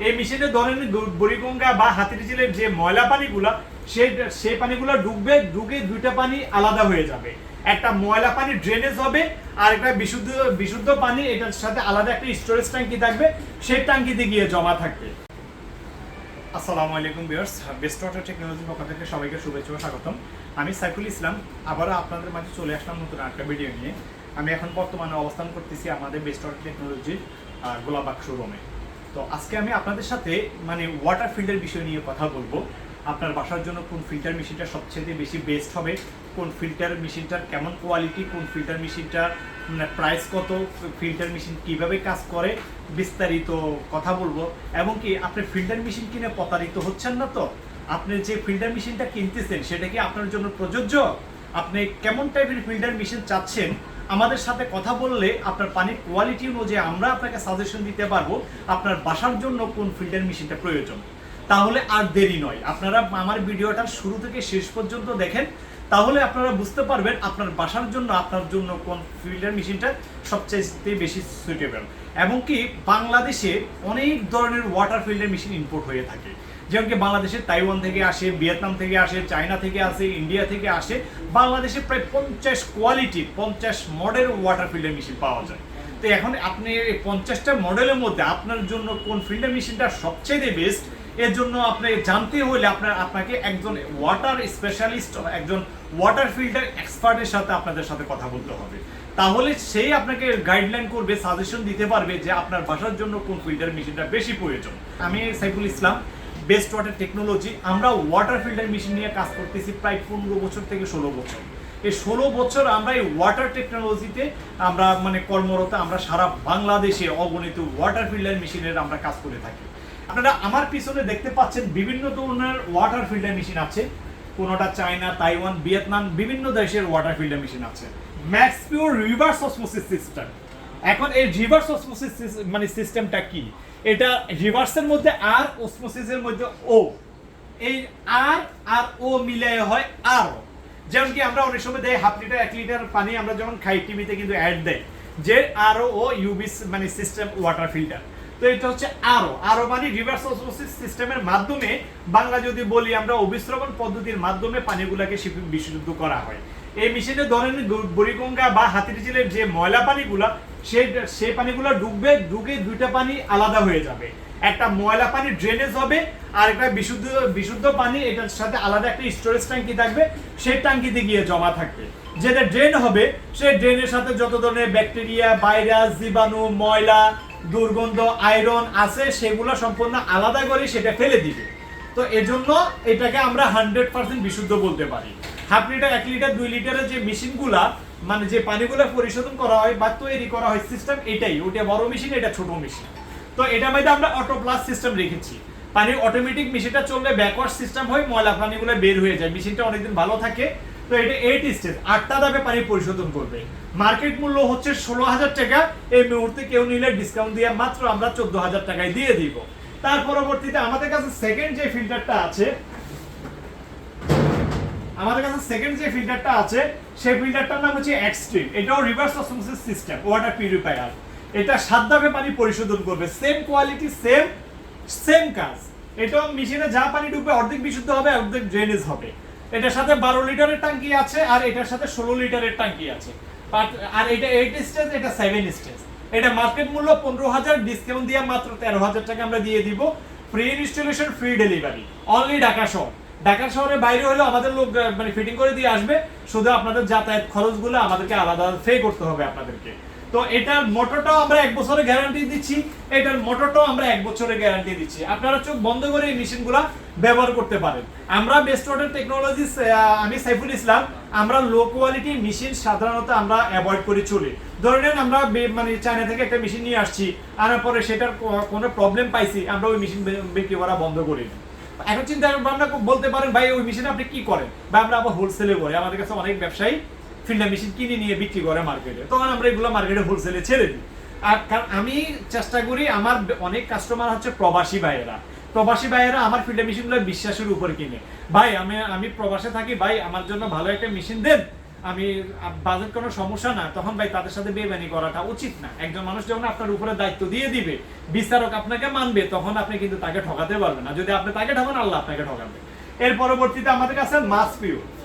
এই মেশিনে ধরেন বুড়িগঙ্গা বা হাতিরঝিলের যে ময়লা পানিগুলা সেই পানিগুলো ঢুকে দুইটা পানি আলাদা হয়ে যাবে। একটা ময়লা পানি ড্রেনেজ হবে আর একটা বিশুদ্ধ পানি এটার সাথে আলাদা একটা স্টোরেজ ট্যাঙ্কি থাকবে, সেই ট্যাঙ্কিতে গিয়ে জমা থাকবে। আসসালামু আলাইকুম ভিউয়ার্স, বেস্ট ওয়াটার টেকনোলজির পক্ষ থেকে সবাইকে শুভেচ্ছা ও স্বাগতম। আমি সাইফুল ইসলাম আবারও আপনাদের মাঝে চলে আসলাম নতুন একটা ভিডিও নিয়ে। আমি এখন বর্তমানে অবস্থান করতেছি আমাদের বেস্ট ওয়াটার টেকনোলজির গোলাবাগ শোরুমে। তো আজকে আমি আপনাদের সাথে ওয়াটার ফিল্টার বিষয় নিয়ে কথা বলবো। আপনার বাসার জন্য কোন ফিল্টার মেশিনটা সবচেয়ে বেশি বেস্ট হবে, কোন ফিল্টার মেশিনটার কেমন কোয়ালিটি, কোন ফিল্টার মেশিনটার প্রাইস কত, ফিল্টার মেশিন কিভাবে কাজ করে, বিস্তারিত কথা বলবো। এবং কি আপনি ফিল্টার মেশিন কিনে প্রতারিত হচ্ছেন না তো? আপনি যে ফিল্টার মেশিনটা কিনতেছেন সেটা কি আপনার জন্য প্রযোজ্য? আপনি কেমন টাইপের ফিল্টার মেশিন চাচ্ছেন, আমাদের সাথে কথা বললে আপনার পানির কোয়ালিটি অনুযায়ী আমরা আপনাকে সাজেশন দিতে পারবো আপনার বাসার জন্য কোন ফিল্টার মেশিনটা প্রয়োজন। তাহলে আর দেরি নয়, আপনারা আমার ভিডিওটা শুরু থেকে শেষ পর্যন্ত দেখেন, তাহলে আপনারা বুঝতে পারবেন আপনার বাসার জন্য আপনার জন্য কোন ফিল্টার মেশিনটা সবচেয়ে বেশি সুইটেবল। এবং কি বাংলাদেশে অনেক ধরনের ওয়াটার ফিল্টার মেশিন ইম্পোর্ট হয়ে থাকে, যেমন কি বাংলাদেশে তাইওয়ান থেকে আসে, ভিয়েতনাম থেকে আসে, চায়না থেকে আসে, ইন্ডিয়া থেকে আসে। বাংলাদেশে প্রায় 50 quality 50 model water filter machine পাওয়া যায়। তো এখন আপনি এই 50টা মডেলের মধ্যে আপনার জন্য কোন ফিল্টার মেশিনটা সবচেয়ে বেস্ট, এর জন্য আপনি জানতে হলে আপনাকে একজন ওয়াটার স্পেশালিস্ট, একজন ওয়াটার ফিল্টার এক্সপার্টের সাথে আপনাদের সাথে কথা বলতে হবে। তাহলে সেই আপনাকে গাইডলাইন করবে, সাজেশন দিতে পারবে যে আপনার বাসার জন্য কোন ফিল্টার মেশিনটা বেশি প্রয়োজন। আমি Saiful Islam, best water technology. আমরা ওয়াটার ফিল্টার মেশিন নিয়ে কাজ করতেছি প্রায় 15 বছর থেকে 16 বছর। এই 16 বছর আমরা এই ওয়াটার টেকনোলজিতে আমরা কর্মরত। আমরা সারা বাংলাদেশে অগণিত ওয়াটার ফিল্টার মেশিনের আমরা কাজ করে থাকি। আপনারা আমার পিছনে দেখতে পাচ্ছেন বিভিন্ন ধরনের ওয়াটার ফিল্টার মেশিন আছে, কোনোটা চায়না, তাইওয়ান, ভিয়েতনাম, বিভিন্ন দেশের ওয়াটার ফিল্টার মেশিন আছে। Max Pure reverse osmosis system. এখন এই রিভার্স অসমোসিস সিস্টেমটা কি? এটা রিভার্সের মধ্যে আর, অসমোসিসের মধ্যে ও। এই আর ও মিলে হয় আর। যেমন কি আমরা অনেক সময় দেয় হাফ লিটার 1 লিটার পানি আমরা যখন খাই, টিভিতে কিন্তু অ্যাড দেয় যে আর ও ইউবি সিস্টেম ওয়াটার ফিল্টার। তো এটা হচ্ছে আরও মানে রিভার্স অসমোসিস সিস্টেমের মাধ্যমে, বাংলা যদি বলি আমরা অভিস্রবণ পদ্ধতির মাধ্যমে পানিগুলোকে বিশুদ্ধ করা হয়। এই মেশিনে ধরেন বুড়িগঙ্গা বা হাতিরঝিলের যে ময়লা পানিগুলা সেই পানিগুলো ঢুকে দুইটা পানি আলাদা হয়ে যাবে। একটা ময়লা পানি ড্রেনেজ হবে আর একটা বিশুদ্ধ পানি এটার সাথে আলাদা একটা স্টোরেজ ট্যাঙ্কি থাকবে, সেই ট্যাঙ্কিতে গিয়ে জমা থাকবে। যেটা ড্রেন হবে সেই ড্রেনের সাথে যত ধরনের ব্যাকটেরিয়া, ভাইরাস, জীবাণু, ময়লা, দুর্গন্ধ, আয়রন আছে সেগুলো সম্পূর্ণ আলাদা করে সেটা ফেলে দিবে। তো এজন্য এটাকে আমরা 100% বিশুদ্ধ বলতে পারি। হাফ লিটার 1 লিটার 2 লিটারের যে মেশিনগুলা যে পানিগুলো পরিশোধন করা হয় বা তৈরি করা হয় সিস্টেম এটাই, ওটা বড় মেশিন, এটা ছোট মেশিন। তো এটার মধ্যে আমরা অটো প্লাস সিস্টেম রেখেছি। পানি অটোমেটিক মেশিনটা চললে ব্যাকওয়ার্ড সিস্টেম হয়, ময়লা পানিগুলো বের হয়ে যায়, মেশিনটা অনেকদিন ভালো থাকে। তো এটা 8 স্টেজ, 8টা ধাপে পানি পরিশোধন করবে। মার্কেট মূল্য হচ্ছে 16,000 টাকা। এই মুহূর্তে কেউ নিলে ডিসকাউন্ট দিয়ে মাত্র আমরা 14,000 টাকায় দিয়ে দিব। তার পরবর্তীতে আমাদের কাছে সেকেন্ড যে ফিল্টারটা আছে, সেই ফিল্টারটার নাম হচ্ছে এক্সট্রিম। এটাও reverse osmosis system water purifier. এটা 7 ধাপে পানি পরিশোধন করবে, সেম কোয়ালিটি, সেম কাজ। এটা মেশিনে যা পানি ঢুকবে অর্ধেক বিশুদ্ধ হবে, অর্ধেক ড্রেনেজ হবে। এটার সাথে 12 লিটারের ট্যাঙ্কি আছে আর এটার সাথে 16 লিটারের ট্যাঙ্কি আছে। আর এটা 8 স্টেজ, এটা 7 স্টেজ। এটা মার্কেট মূল্য 15,000, ডিসকাউন্ট দিয়ে মাত্র 13,000 টাকা আমরা দিয়ে দিব। Free installation, free delivery, only Dhaka শহর। ঢাকা শহরের বাইরে হলে আমাদের লোক ফিটিং করে দিয়ে আসবে, শুধু আপনাদের যাতায়াত খরচগুলো আমাদেরকে আলাদা পে করতে হবে আপনাদেরকে। তো এটার মোটরটাও আমরা 1 বছরের গ্যারান্টি দিচ্ছি, এটার মোটরটাও আমরা 1 বছরের গ্যারান্টি দিচ্ছি। আপনারা চোখ বন্ধ করে এই মেশিনগুলো ব্যবহার করতে পারেন। আমরা বেস্ট ওয়াটার টেকনোলজি, আমি সাইফুল ইসলাম, আমরা লো কোয়ালিটি মেশিন সাধারণত আমরা অ্যাভয়েড করে চলি। ধরে নেন আমরা চায়না থেকে একটা মেশিন নিয়ে আসছি, আনার পরে সেটার কোনো প্রবলেম পাইছি, আমরা ওই মেশিন বিক্রি করা বন্ধ করি। এখন চিন্তা ভাবনা বলতে পারেন ভাই ওই মেশিন আপনি কি করেন, বা আমরা আবার হোলসেলে করি। আমাদের কাছে অনেক ব্যবসায়ী ফিল্টার মেশিন কিনে নিয়ে বিক্রি করে মার্কেটে, তখন আমরা এগুলো মার্কেটে হোলসেলে ছেড়ে দিই। আর কারণ আমি চেষ্টা করি, আমার অনেক কাস্টমার হচ্ছে প্রবাসী ভাইয়েরা আমার ফিল্টার মেশিনগুলো বিশ্বাসের উপর কিনে। ভাই আমি প্রবাসে থাকি, ভাই আমার জন্য ভালো একটা মেশিন দেন, আমি বাজেট কোনো সমস্যা না, তখন ভাই তাদের সাথে বেইমানি করাটা উচিত না। একজন মানুষ যখন আপনার উপরে দায়িত্ব দিয়ে দিবে, বিচারক আপনাকে মানবে, তখন আপনি কিন্তু তাকে ঠকাতে পারবেন না। যদি আপনি তাকে ঠকান, আল্লাহ আপনাকে ঠকাবে। এর পরবর্তীতে আমাদের কাছে মাসপিউ,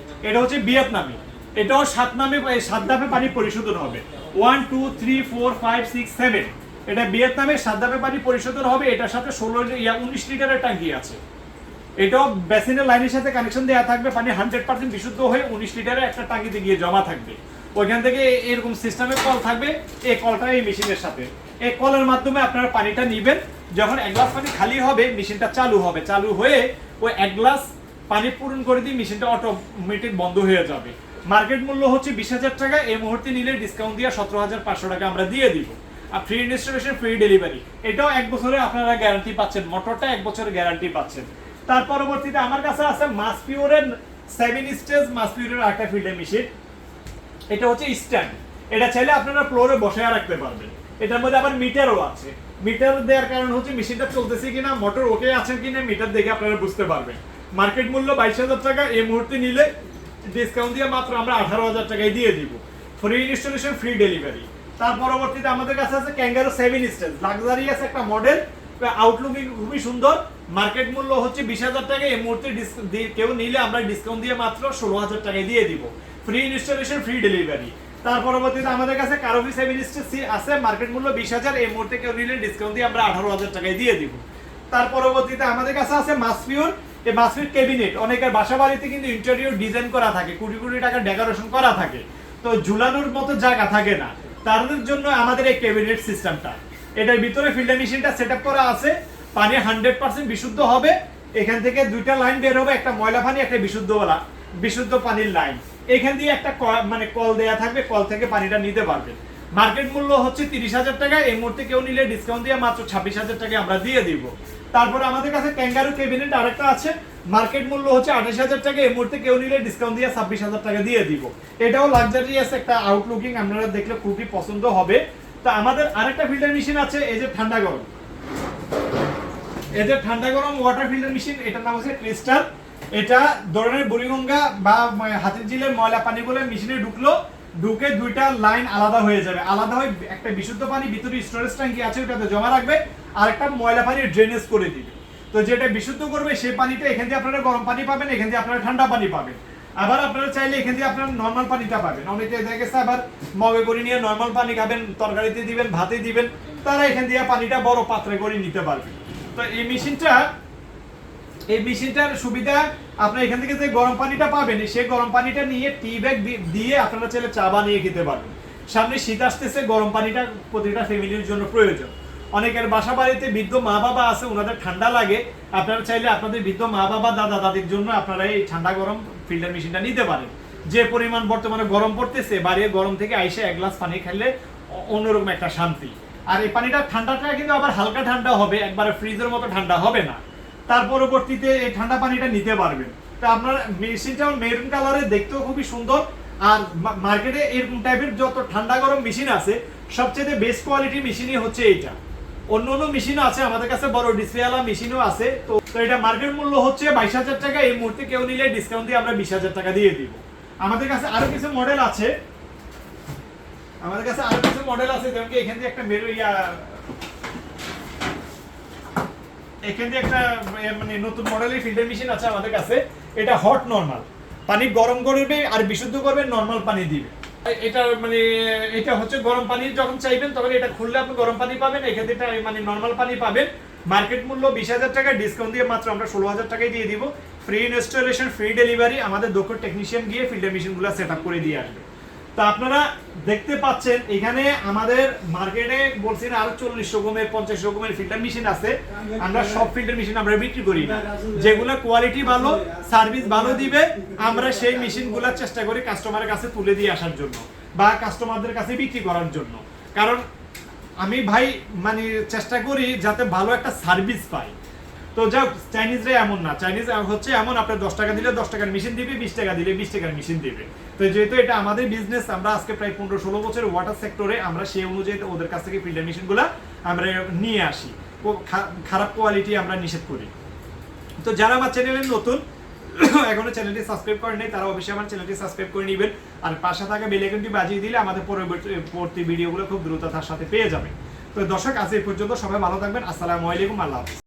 এটা হচ্ছে ভিয়েতনামি। এটাও 7 ধাপে পানি পরিশোধন হবে। 1 2 3 4 5 6 7, এটা ভিয়েতনামের 7 ধাপে পানি পরিশোধন হবে। এটার সাথে 19 লিটারের ট্যাঙ্কি আছে। এটাও বেসিনের লাইনের সাথে কানেকশন দেওয়া থাকবে। পানি 100% বিশুদ্ধ হয়ে 19 লিটারের একটা ট্যাঙ্কিতে গিয়ে জমা থাকবে। ওইখান থেকে এরকম সিস্টেমে কল থাকবে, এই কলটা এই মেশিনের সাথে, এই কলের মাধ্যমে আপনারা পানিটা নিবেন। যখন 1 গ্লাস পানি খালি হবে, মেশিনটা চালু হবে, চালু হয়ে ওই 1 গ্লাস পানি পূরণ করে দিয়ে মেশিনটা অটোমেটিক বন্ধ হয়ে যাবে। মার্কেট মূল্য হচ্ছে 20,000 টাকা, এই মুহূর্তে নিলে ডিসকাউন্ট দিয়ে 17,500 টাকা আমরা দিয়ে দিব। আর ফ্রি ইনস্টলেশন, ফ্রি ডেলিভারি, এটাও 1 বছরের আপনারা গ্যারান্টি পাচ্ছেন। মোটরটা 1 বছরের গ্যারান্টি পাচ্ছেন। তার পরবর্তীতে আমার কাছে আছে মাসপিউরের 7 স্টেজ মাসপিউরের একটা ফিল্টার মেশিন। এটা হচ্ছে স্ট্যান্ড, এটা চাইলে আপনারা ফ্লোরে বসায় রাখতে পারবেন। এটার মধ্যে আবার মিটারও আছে। মিটার দেওয়ার কারণ হচ্ছে মেশিনটা চলতেছে কিনা, মোটর ওকে আছে কিনা, মিটার দেখে আপনারা বুঝতে পারবেন। মার্কেট মূল্য 22,000 টাকা, এই মুহূর্তে নিলে ডিসকাউন্ট দিয়ে মাত্র আমরা 18,000 টাকায় দিয়ে দিব। Free installation, free delivery. তার পরবর্তীতে আমাদের কাছে আছে ক্যাঙ্গারো 7 স্টেজ, লাক্সারিয়াস একটা মডেল, আউটলুকিং খুবই সুন্দর। মার্কেট মূল্য হচ্ছে 20,000 টাকা, এই মুহূর্তে কেউ নিলে আমরা ডিসকাউন্ট দিয়ে মাত্র 16,000 টাকায় দিয়ে দিব। Free installation, free delivery. তার পরবর্তীতে আমাদের কাছে কারোভি 7 স্টেজ আছে, মার্কেট মূল্য 20,000, এই মুহূর্তে কেউ নিলে ডিসকাউন্ট দিয়ে আমরা 18,000 টাকায় দিয়ে দিব। তার পরবর্তীতে আমাদের কাছে আছে মাসপিউর, এই মাসপিউর ক্যাবিনেট। অনেকের বাসা বাড়িতে কিন্তু ইন্টেরিয়র ডিজাইন করা থাকে, কোটি কোটি টাকা ডেকোরেশন করা থাকে, তো ঝুলানোর মতো জায়গা থাকে না, তাদের জন্য আমাদের এই ক্যাবিনেট সিস্টেমটা। এটার ভিতরে ফিল্টার মেশিনটা সেটআপ করা আছে। পানি 100% বিশুদ্ধ হবে। এখান থেকে 2টা লাইন বের হবে, একটা ময়লা পানি, একটা বিশুদ্ধ পানির লাইন। এখান দিয়ে একটা মানে কল দেয়া থাকবে, কল থেকে পানিটা নিতে পারবেন। মার্কেট মূল্য হচ্ছে 30,000 টাকা, এই মুহূর্তে কেউ নিলে ডিসকাউন্ট দিয়ে মাত্র 26,000 টাকা আমরা দিয়ে দিব। তারপরে আমাদের কাছে ক্যাঙ্গারু ক্যাবিনেট আরেকটা আছে, মার্কেট মূল্য হচ্ছে 28,000 টাকা, এই মুহূর্তে কেউ নিলে ডিসকাউন্ট দিয়ে 26,000 টাকা দিয়ে দিব। এটাও লাক্সারিয়াস একটা আউটলুকিং, আপনারা দেখলে খুবই পছন্দ হবে। তো আমাদের আরেকটা ফিল্টার মেশিন আছে, এই যে ঠান্ডা গরম, এই যে ঠান্ডা গরম ওয়াটার ফিল্টার মেশিন, এটার নাম হচ্ছে ক্রিস্টাল। এটা ধরনের বুড়িগঙ্গা বা হাতিরঝিলের ময়লা পানিগুলো মেশিনে ঢুকে 2টা লাইন আলাদা হয়ে যাবে। আলাদা হয়ে একটা বিশুদ্ধ পানি ভিতরে স্টোরেজ ট্যাঙ্কি আছে, ওটাতে জমা রাখবে, আর একটা ময়লা পানি ড্রেনেজ করে দিবে। তো যেটা বিশুদ্ধ করবে সেই পানিটা এখান দিয়ে আপনারা গরম পানি পাবেন, এখান দিয়ে আপনারা ঠান্ডা পানি পাবেন। আবার আপনারা চাইলে এখান দিয়ে আপনারা নরমাল পানিটা পাবেন। অনেকে দেখা গেছে আবার মগে করে নিয়ে নরমাল পানি খাবেন, তরকারিতে দিবেন, ভাতে দিবেন, তারা এখান দিয়ে পানিটা বড় পাত্রে করে নিতে পারবেন। তো এই মেশিনটার সুবিধা, আপনারা এখান থেকে যে গরম পানিটা পাবেন, সেই গরম পানিটা নিয়ে টি ব্যাগ দিয়ে আপনারা চাইলে চা বানিয়ে খেতে পারবেন। সামনে শীত আসতেছে, গরম পানিটা প্রতিটা ফ্যামিলির জন্য প্রয়োজন। অনেকের বাসা বাড়িতে বৃদ্ধ মা বাবা আছে, ওনাদের ঠান্ডা লাগে, আপনারা চাইলে আপনাদের বৃদ্ধ মা বাবা, দাদা দাদির জন্য আপনারা এই ঠান্ডা গরম ফিল্টার মেশিনটা নিতে পারেন। যে পরিমাণ বর্তমানে গরম পড়তেছে, বাড়ির গরম থেকে আইসে 1 গ্লাস পানি খেলে অন্যরকম একটা শান্তি। আর এই পানিটা ঠান্ডাটা কিন্তু আবার হালকা ঠান্ডা হবে, একবারে ফ্রিজের মতো ঠান্ডা হবে না। তার পরবর্তীতে এই ঠান্ডা পানিটা নিতে পারবেন। তো আপনার মেশিনটা মেরুন কালারে, দেখতেও খুবই সুন্দর। আর মার্কেটে এরকম টাইপের যত ঠান্ডা গরম মেশিন আছে, সবচেয়ে বেস্ট কোয়ালিটির মেশিনই হচ্ছে এইটা। অন্য মেশিনও আছে আমাদের কাছে, বড় ডিসপ্লেওয়ালা মেশিনও আছে। তো এটা মার্কেট মূল্য হচ্ছে 22,000 টাকা, এই মুহূর্তে কেউ নিলে ডিসকাউন্ট দিয়ে আমরা 20,000 টাকা দিয়ে দিব। আমাদের কাছে আরো কিছু মডেল আছে, যেমন কি এখান দিয়ে একটা মানে নতুন মডেলের ফিল্টার মেশিন আছে আমাদের কাছে। এটা হট নরমাল, পানি গরম করবে আর বিশুদ্ধ করবে, নরমাল পানি দিবে। এটা হচ্ছে গরম পানি যখন চাইবেন তখন এটা খুললে আপনি গরম পানি পাবেন, এক্ষেত্রে এটা মানে নরমাল পানি পাবেন। মার্কেট মূল্য 20,000 টাকা, ডিসকাউন্ট দিয়ে মাত্র আমরা 16,000 টাকায় দিয়ে দিব। ফ্রি ইনস্টলেশন, ফ্রি ডেলিভারি, আমাদের দক্ষ টেকনিশিয়ান গিয়ে ফিল্টার মেশিনগুলো সেট আপ করে দিয়ে আসবে। তো আপনারা দেখতে পাচ্ছেন এখানে আমাদের মার্কেটে বলছি না আরো 40 রকমের 50 রকমের ফিল্টার মেশিন আছে। আমরা সব ফিল্টার মেশিন আমরা বিক্রি করি না, যেগুলো কোয়ালিটি ভালো, সার্ভিস ভালো দিবে, আমরা সেই মেশিনগুলো চেষ্টা করি কাস্টমারের কাছে তুলে দিয়ে আসার জন্য বা কাস্টমারদের কাছে বিক্রি করার জন্য। কারণ আমি ভাই মানে চেষ্টা করি যাতে ভালো একটা সার্ভিস পাই। তো যাও, চাইনিজরা এমন না, চাইনিজ হচ্ছে এমন, আপনার 10 টাকা দিলে 10 টাকার মেশিন দিবে, 20 টাকা দিলে 20 টাকার মেশিন দিবে। তো যেহেতু এটা আমাদের বিজনেস, আমরা আজকে প্রায় 15-16 বছর ওয়াটার সেক্টরে, আমরা সেই অনুযায়ী ওদের কাছ থেকে ফিল্টার মেশিনগুলো আমরা নিয়ে আসি। খারাপ কোয়ালিটি আমরা নিষেধ করি। তো যারা আমার চ্যানেলে নতুন, এখনো চ্যানেলটি সাবস্ক্রাইব করেন নাই তারা অবশ্যই আমার চ্যানেলটি সাবস্ক্রাইব করে নেবেন, আর পাশে থাকা বেল আইকনটি বাজিয়ে দিলে আমাদের পরবর্তী ভিডিওগুলো খুব দ্রুততার সাথে পেয়ে যাবেন। তো দর্শক আজ এই পর্যন্ত, সবাই ভালো থাকবেন, আসসালামু আলাইকুম, আল্লাহ হাফেজ।